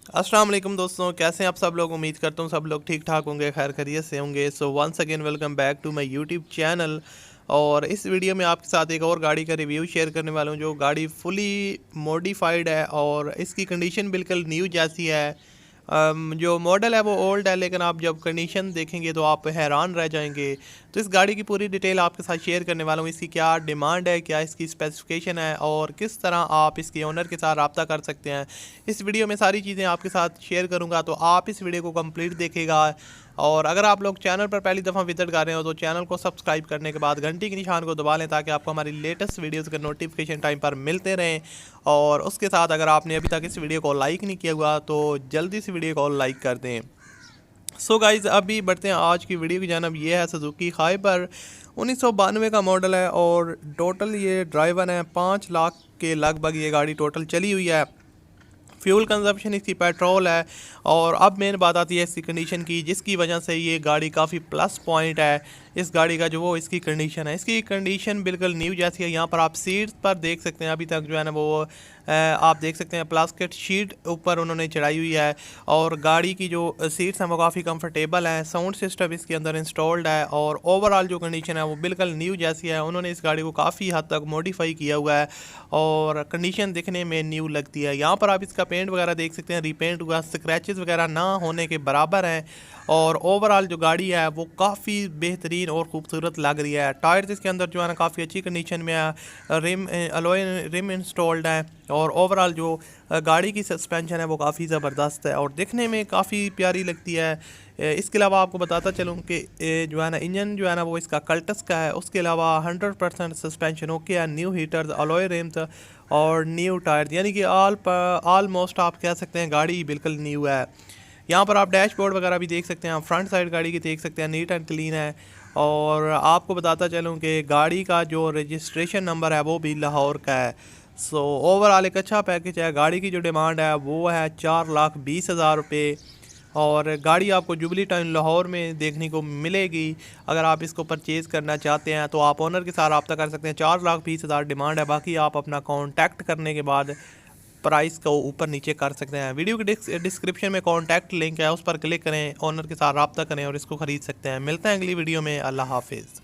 अस्सलाम वालेकुम दोस्तों, कैसे हैं आप सब लोग। उम्मीद करता हूँ सब लोग ठीक ठाक होंगे, खैर खैरियत से होंगे। So once again welcome back to my YouTube channel. और इस वीडियो में आपके साथ एक और गाड़ी का रिव्यू शेयर करने वाला हूँ जो गाड़ी फुली मॉडिफाइड है और इसकी कंडीशन बिल्कुल न्यू जैसी है। जो मॉडल है वो ओल्ड है, लेकिन आप जब कंडीशन देखेंगे तो आप हैरान रह जाएंगे। तो इस गाड़ी की पूरी डिटेल आपके साथ शेयर करने वाला हूँ। इसकी क्या डिमांड है, क्या इसकी स्पेसिफिकेशन है और किस तरह आप इसके ओनर के साथ रब्ता कर सकते हैं। इस वीडियो में सारी चीज़ें आपके साथ शेयर करूँगा, तो आप इस वीडियो को कंप्लीट देखेगा। और अगर आप लोग चैनल पर पहली दफ़ा विजिट कर रहे हो तो चैनल को सब्सक्राइब करने के बाद घंटी के निशान को दबा लें ताकि आपको हमारी लेटेस्ट वीडियोज़ के नोटिफिकेशन टाइम पर मिलते रहें। और उसके साथ अगर आपने अभी तक इस वीडियो को लाइक नहीं किया हुआ तो जल्दी से वीडियो को लाइक कर दें। सो गाइज़, अभी बढ़ते हैं आज की वीडियो की जानब। ये है सुजुकी हाइपर, 1992 का मॉडल है और टोटल ये ड्राइवर है 5 लाख के लगभग ये गाड़ी टोटल चली हुई है। फ्यूल कंजप्शन इसकी पेट्रोल है। और अब मेन बात आती है इसकी कंडीशन की, जिसकी वजह से ये गाड़ी काफ़ी प्लस पॉइंट है इस गाड़ी का, जो वो इसकी कंडीशन है। इसकी कंडीशन बिल्कुल न्यू जैसी है। यहाँ पर आप सीट्स पर देख सकते हैं, अभी तक जो है ना वो आप देख सकते हैं प्लास्टिक शीट ऊपर उन्होंने चढ़ाई हुई है। और गाड़ी की जो सीट्स हैं वो काफ़ी कंफर्टेबल हैं। साउंड सिस्टम इसके अंदर इंस्टॉल्ड है और ओवरऑल जो कंडीशन है वो बिल्कुल न्यू जैसी है। उन्होंने इस गाड़ी को काफ़ी हद तक मॉडिफाई किया हुआ है और कंडीशन दिखने में न्यू लगती है। यहाँ पर आप इसका पेंट वगैरह देख सकते हैं, रीपेंट हुआ, स्क्रैचेस वगैरह ना होने के बराबर हैं। और ओवरऑल जो गाड़ी है वो काफ़ी बेहतरीन और खूबसूरत लग रही है। टायर्स इसके अंदर जो है ना काफ़ी अच्छी कंडीशन में है। रिम अलॉय रिम इंस्टॉल्ड है। और ओवरऑल जो गाड़ी की सस्पेंशन है वो काफ़ी ज़बरदस्त है और दिखने में काफ़ी प्यारी लगती है। इसके अलावा आपको बताता चलूँ कि जो है ना इंजन जो है ना वो इसका कल्टस का है। उसके अलावा 100% सस्पेंशन ओके है, न्यू हीटर्स, अलॉय रिम्स और न्यू टायर्स, यानी कि ऑलमोस्ट आप कह सकते हैं गाड़ी बिल्कुल न्यू है। यहाँ पर आप डैशबोर्ड वगैरह भी देख सकते हैं, फ्रंट साइड गाड़ी की देख सकते हैं, नीट एंड क्लीन है। और आपको बताता चलूँ कि गाड़ी का जो रजिस्ट्रेशन नंबर है वो भी लाहौर का है। सो ओवरऑल एक अच्छा पैकेज है। गाड़ी की जो डिमांड है वो है 4,20,000 रुपये। और गाड़ी आपको जुबली टाउन लाहौर में देखने को मिलेगी। अगर आप इसको परचेज़ करना चाहते हैं तो आप ओनर के साथ रब्ता कर सकते हैं। 4,20,000 डिमांड है। बाकी आप अपना कॉन्टैक्ट करने के बाद प्राइस को ऊपर नीचे कर सकते हैं। वीडियो के डिस्क्रिप्शन में कॉन्टैक्ट लिंक है, उस पर क्लिक करें, ओनर के साथ रब्ता करें और इसको ख़रीद सकते हैं। मिलते हैं अगली वीडियो में। अल्लाह हाफिज़।